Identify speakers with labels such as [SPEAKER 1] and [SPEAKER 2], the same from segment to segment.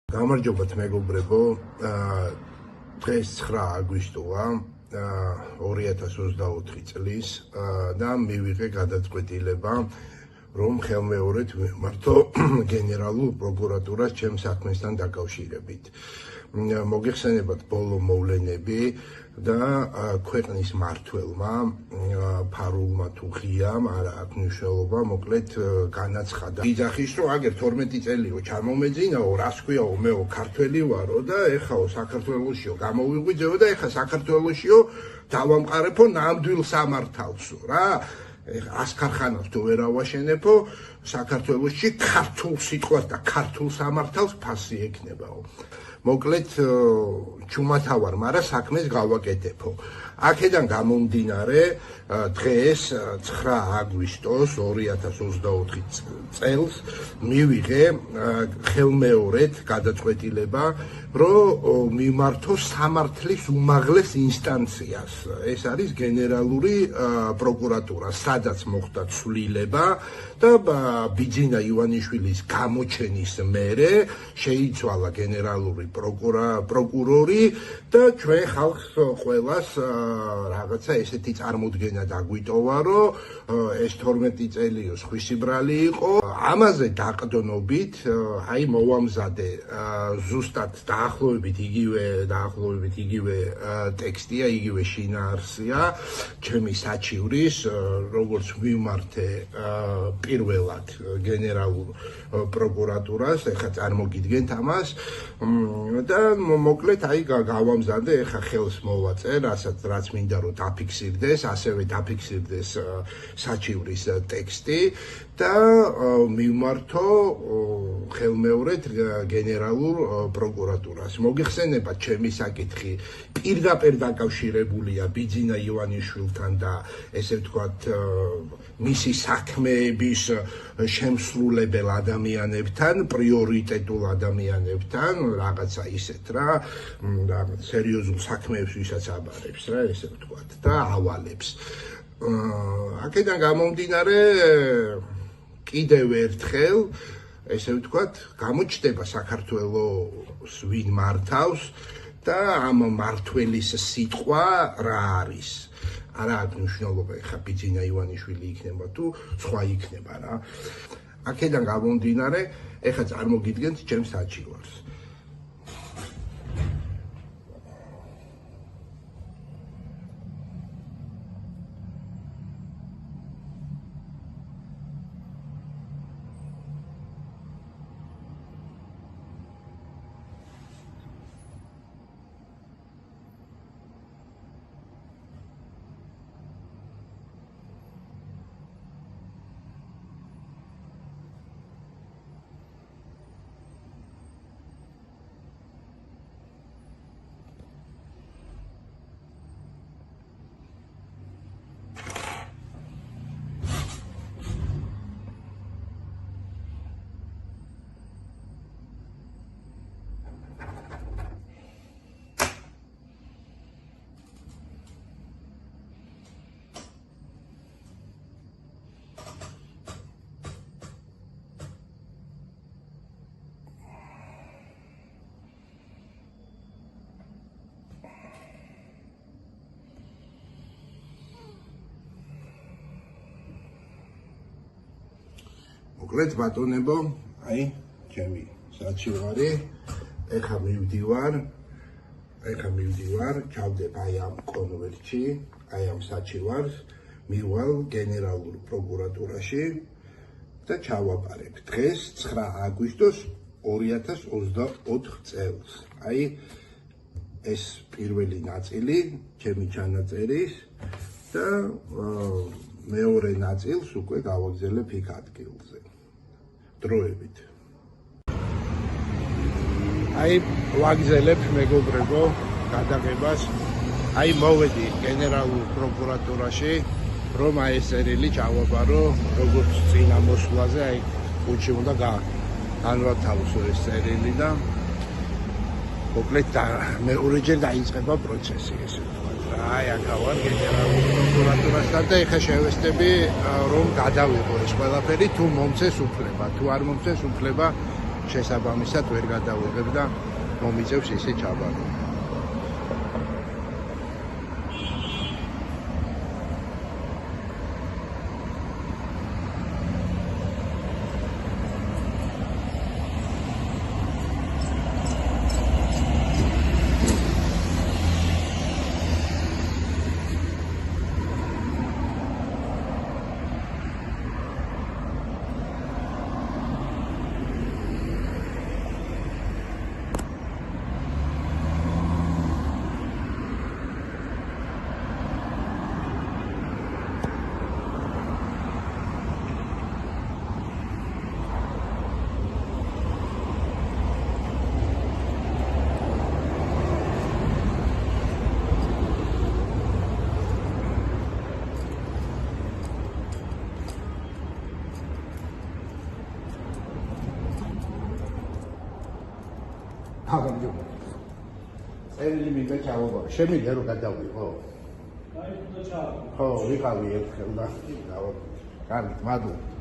[SPEAKER 1] გამარჯობათ მეგობრებო, დღეს 9 აგვისტოა 2024 წლის და მივიღე გადაწყვეტილება, რომ ხელმეორედ მივმართო გენერალურ პროკურატურას ჩემს საქმესთან დაკავშირებით. მოგეხსენებათ ბოლო მოვლენები და ქვეყნის მმართველმა ფარულმა თუ ღიამ არ აქვს მნიშვნელობა, მოკლედ განაცხადა იძახის, რომ აგერ 12 წელიო ჩამომეძინაო, რას ქვიაო, მეო ქართველი ვარო და ეხაო საქართველოსიო გამოვიღვიძეო და ეხა საქართველოსიო დავამყარებო ნამდვილ სამართალსო რა. ასქარხანას თუ ვერ ავაშენებო, საქართველოსში ქართულ სიტყვას და ქართულ სამართალს ფასი ექნებაო. მოკლედ ჩუმათავარ, მაგრამ საქმეს გავაკეთებო. აქედან გამომდინარე, დღეს 9 აგვისტოს 2024 წელს მივიღე ხელმეორედ გადაწყვეტილება, რომ მიმართო სამართლის უმაღლეს ინსტანციას. ეს არის გენერალური პროკურატურა, სადაც მოხდა ცვლილება და ბიძინა ივანიშვილის გამოჩენის მერე შეიცვალა გენერალური პროკურორი და ჩვენ ხალხს ყველას რაღაცა ესეთი წარმოდგენა დაგვიტოვა, რომ ეს 12 წელიო სხვისი ბრალი იყო. ამაზე დაყდნობით, აი მოვამზადე ზუსტად დაახლოებით იგივე ტექსტია, იგივე შინაარსია ჩემი საჩივრის, როგორც ვიმართე პირველად გენერალურ პროკურატურას, ეხლა წარმოგიდგენთ ამას და მოკლედ აი გავამზადე, ეხლა ხელს მოვაწე, რაც მინდა რომ დაფიქსირდეს, ასევე დაფიქსირდეს საჩივრის ტექსტი და მივმართო ხელმეორედ გენერალურ პროკურატურას. მოგეხსენებათ, ჩემი საკითხი პირდაპირ დაკავშირებულია ბიძინა ივანიშვილთან და ესე ვთქვათ მისი საქმეების შემსრულებელ ადამიანებთან, პრიორიტეტულ ადამიანებთან, რაღაცა ისეთ რა, სერიოზულ საქმეებს ვისაც აბარებს რა, ესე ვთქვათ და ავალებს. აქედან გამომდინარე, კიდევ ერთხელ, ესე ვთქვათ, გამოჩნდება საქართველოს ვინ მართავს და ამ მმართველის სიტყვა რა არის. არა აქვს მნიშვნელობა, ეხა ბიძინა ივანიშვილი იქნება თუ სხვა იქნება რა. აქედან გამომდინარე, ეხა წარმოგიდგენთ ჩემს საჩივარს. მოკლედ ბატონებო, აი ჩემი საჩივარი, ეხა მივდივარ, ჩავდებ აი ამ კონვერტში, აი ამ საჩივარს, მივალ გენერალურ პროკურატურაში და ჩავაბარებ დღეს 9 აგვისტოს 2024 წელს. აი ეს პირველი ნაწილი ჩემი ჩანაწერის და მეორე ნაწილს უკვე გავაგზავნებ იქ ადგილზე. დროებით. აი ვაგზელებ მეგობრებო გადაღებას. აი მოვედი გენერალურ პროკურატურაში, რომ აი ეს წერილი ჩავაბარო, როგორც წინა მოსვლაზე, აი კუჩი უნდა განვათავსო ეს წერილი და მოკლედ მეორეჯერ დაიწყება პროცესი, ესე ვთქვათ. აი აქავარ გენერალურ პროკურატურასთან და ეხა შევესწრები, რომ გადავიღო ეს ყველაფერი, თუ მომცეს უფლება, თუ არ მომცეს უფლება შესაბამისად ვერ გადავიღებ და მომიწევს ისე ჩაბარო. წერილი მინდა ჩავაბარო. შემიძლია რომ გადავიღო?
[SPEAKER 2] აი, თუნდა ჩავაბარო.
[SPEAKER 1] ხო, ვიყავი ერთხელ და დავაბარო. კარგით, მადლობა.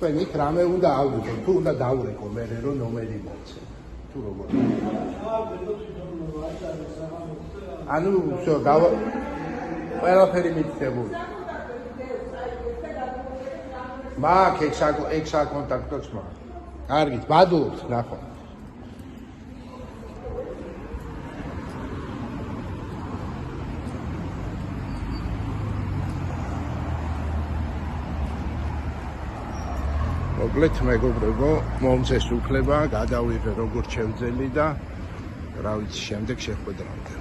[SPEAKER 1] თქვენ იქ რამე უნდა ავიღო, თუ უნდა დავრეკო მე რომ ნომერი მოცე. თუ როგორ. ანუ всё, ყველაფერი მითითებული. მაგ ექსა კონტაქტოც მაგ. კარგით, ბადულობთ ნახოთ. მოკლედ მეგობრებო, მომწეს უფლება, გადავიღე როგორც შევძელი და რა ვიცი, შემდეგ შეხვედრამდე.